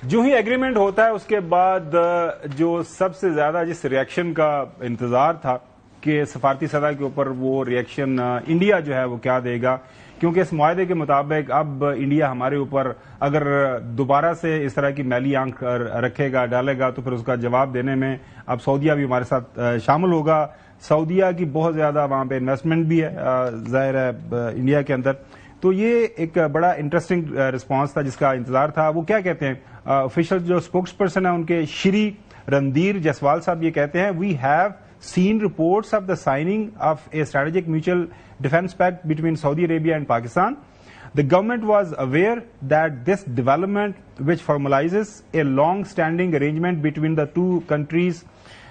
جو ہی ایگریمنٹ ہوتا ہے اس کے بعد جو سب سے زیادہ جس ریئیکشن کا انتظار تھا کہ سفارتی سطح کے اوپر وہ ریئیکشن انڈیا جو ہے وہ کیا دے گا، کیونکہ اس معاہدے کے مطابق اب انڈیا ہمارے اوپر اگر دوبارہ سے اس طرح کی میلی آنکھ رکھے گا، ڈالے گا، تو پھر اس کا جواب دینے میں اب سعودیہ بھی ہمارے ساتھ شامل ہوگا. سعودیہ کی بہت زیادہ وہاں پہ انویسٹمنٹ بھی ہے ظاہر ہے انڈیا کے اندر. تو یہ ایک بڑا انٹرسٹنگ رسپانس تھا جس کا انتظار تھا. وہ کیا کہتے ہیں آفیشل جو اسپوکس پرسن ہیں ان کے شری رندیر جسوال صاحب، یہ کہتے ہیں we have seen reports of the signing of a strategic mutual defense pact between Saudi Arabia and Pakistan. The government was aware that this development, which formalizes a long-standing arrangement between the two countries,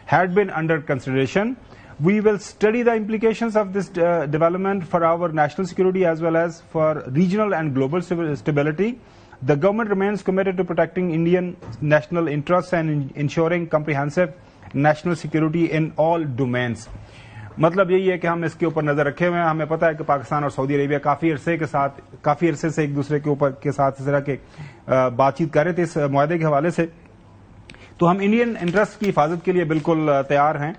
had been under consideration. We will study the implications of this development for our national security as well as for regional and global stability. The government remains committed to protecting Indian national interests and ensuring comprehensive national security in all domains. مطلب یہی ہے کہ ہم اس کے اوپر نظر رکھے ہوئے ہیں. ہمیں پتا ہے کہ پاکستان اور سعودی عربیہ کافی عرصے سے ایک دوسرے کے ساتھ اس طرح کے بات چیت کر رہے تھے اس معاہدے کے حوالے سے. تو ہم انڈین انٹرسٹ کی حفاظت کے لیے بالکل تیار ہیں.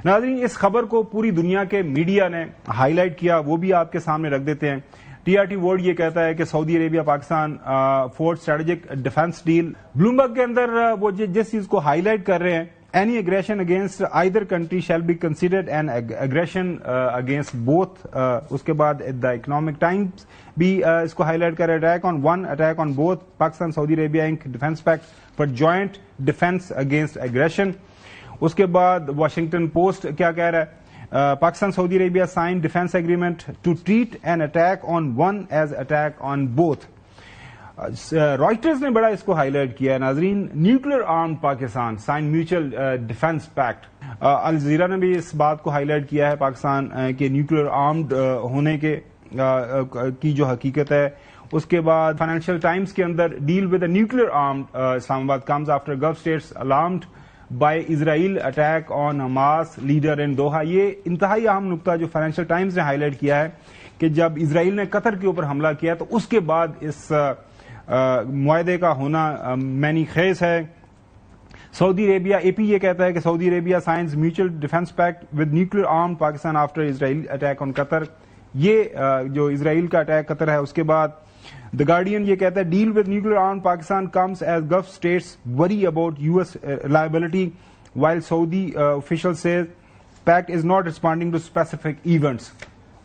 ناظرین، اس خبر کو پوری دنیا کے میڈیا نے ہائی لائٹ کیا، وہ بھی آپ کے سامنے رکھ دیتے ہیں. TRT ورلڈ یہ کہتا ہے کہ Saudi Arabia Pakistan fourth strategic defence deal. Bloomberg کے اندر وہ جس چیز کو ہائی لائٹ کر رہے ہیں، any aggression against either country shall be considered an aggression against both. اس کے بعد the economic times بھی اس کو ہائی لائٹ کر رہے attack on both Pakistan Saudi Arabia Inc. defense pact for joint defense against aggression. اس کے بعد واشنگٹن پوسٹ کیا کہہ رہا ہے، پاکستان سعودی Arabia signed defense agreement to treat an attack on one as attack on both. Reuters نے بڑا اس کو ہائی لائٹ کیا ہے. ناظرین، nuclear armed Pakistan sign mutual defence pact. Al Jazeera نے بھی اس بات کو ہائی لائٹ کیا ہے پاکستان کے نیوکلیر آرمڈ ہونے کی جو حقیقت ہے. اس کے بعد فائنینشیل ٹائمز کے اندر deal with nuclear armed Islamabad comes after Gulf states alarmed by Israel attack on Hamas leader in Doha. یہ انتہائی اہم نقطہ جو فائنینشیل ٹائمز نے ہائی لائٹ کیا ہے کہ جب اسرائیل نے قطر کے اوپر حملہ کیا تو اس کے بعد اس معاہدے کا ہونا معنی خیز ہے. سعودی عربیہ AP یہ کہتا ہے کہ Saudi Arabia signs mutual defence pact with nuclear arm Pakistan after Israel attack on Qatar. یہ جو اسرائیل کا اٹیک قطر ہے اس کے بعد دا گارڈین یہ کہتا ہے deal with nuclear arm Pakistan comes as Gulf states worry about US reliability while Saudi official says pact is not responding to specific events.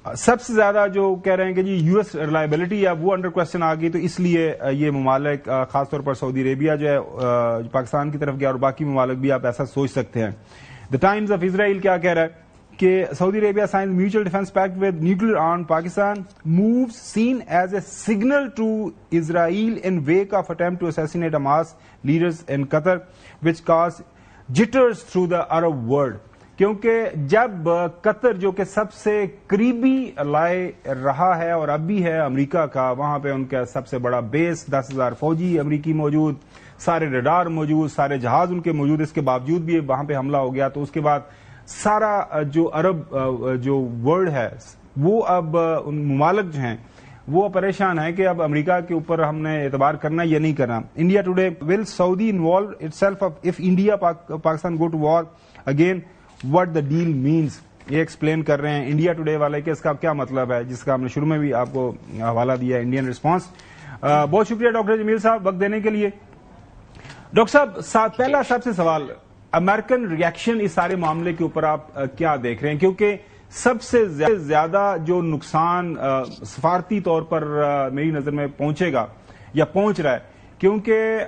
سب سے زیادہ جو کہہ رہے ہیں کہ جی US ریلائبلٹی اب وہ انڈر کوشچن آ گئی، تو اس لیے یہ ممالک خاص طور پر سعودی عربیہ جو ہے پاکستان کی طرف گیا، اور باقی ممالک بھی آپ ایسا سوچ سکتے ہیں. دا ٹائمز آف اسرائیل کیا کہہ رہا ہے کہ Saudi Arabia signs mutual defence pact with nuclear arm Pakistan moves seen as a signal to Israel in wake of attempt to assassinate Hamas leaders in Qatar which causes jitters through the Arab world. کیونکہ جب قطر جو کہ سب سے قریبی لائے رہا ہے اور اب بھی ہے امریکہ کا، وہاں پہ ان کا سب سے بڑا بیس 10,000 فوجی امریکی موجود، سارے ریڈار موجود، سارے جہاز ان کے موجود، اس کے باوجود بھی وہاں پہ حملہ ہو گیا. تو اس کے بعد سارا جو عرب جو ورلڈ ہے وہ اب ان ممالک جو ہیں وہ پریشان ہے کہ اب امریکہ کے اوپر ہم نے اعتبار کرنا یا نہیں کرنا. India Today will Saudi involve itself if India Pakistan go to war again what the deal means. یہ ایکسپلین کر رہے ہیں انڈیا ٹوڈے والے کہ اس کا کیا مطلب ہے، جس کا ہم نے شروع میں بھی آپ کو حوالہ دیا انڈین رسپانس. بہت شکریہ ڈاکٹر جمیل صاحب وقت دینے کے لیے. ڈاکٹر صاحب پہلا سب سے سوال، امریکن ریئیکشن اس سارے معاملے کے اوپر آپ کیا دیکھ رہے ہیں؟ کیونکہ سب سے زیادہ جو نقصان سفارتی طور پر میری نظر میں پہنچے گا یا پہنچ رہا ہے، کیونکہ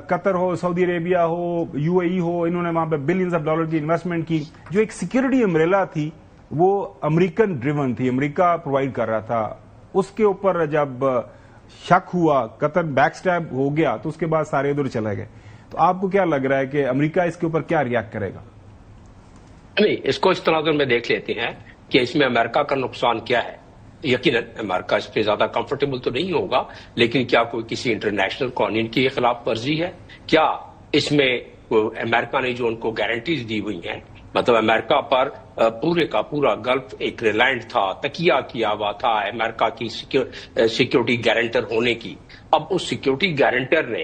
قطر ہو، سعودی عربیہ ہو، UAE ہو، انہوں نے وہاں پہ بلینز آف ڈالر کی انویسٹمنٹ کی. جو ایک سیکورٹی امبریلا تھی وہ امریکن ڈریون تھی، امریکہ پرووائڈ کر رہا تھا. اس کے اوپر جب شک ہوا، قطر بیک سٹیپ ہو گیا، تو اس کے بعد سارے ادھر چلے گئے. تو آپ کو کیا لگ رہا ہے کہ امریکہ اس کے اوپر کیا ریئیکٹ کرے گا؟ نہیں، اس کو اس تناظر میں دیکھ لیتے ہیں کہ اس میں امریکہ کا نقصان کیا ہے. یقیناً امریکہ اس پہ زیادہ کمفرٹیبل تو نہیں ہوگا، لیکن کیا کوئی کسی انٹرنیشنل قوانین کی خلاف ورزی ہے؟ کیا اس میں امریکہ نے جو ان کو گارنٹیز دی ہوئی ہیں، مطلب امریکہ پر پورے کا پورا گلف ایک ریلائنٹ تھا، تکیہ کیا ہوا تھا امریکہ کی سیکورٹی گارنٹر ہونے کی. اب اس سیکورٹی گارنٹر نے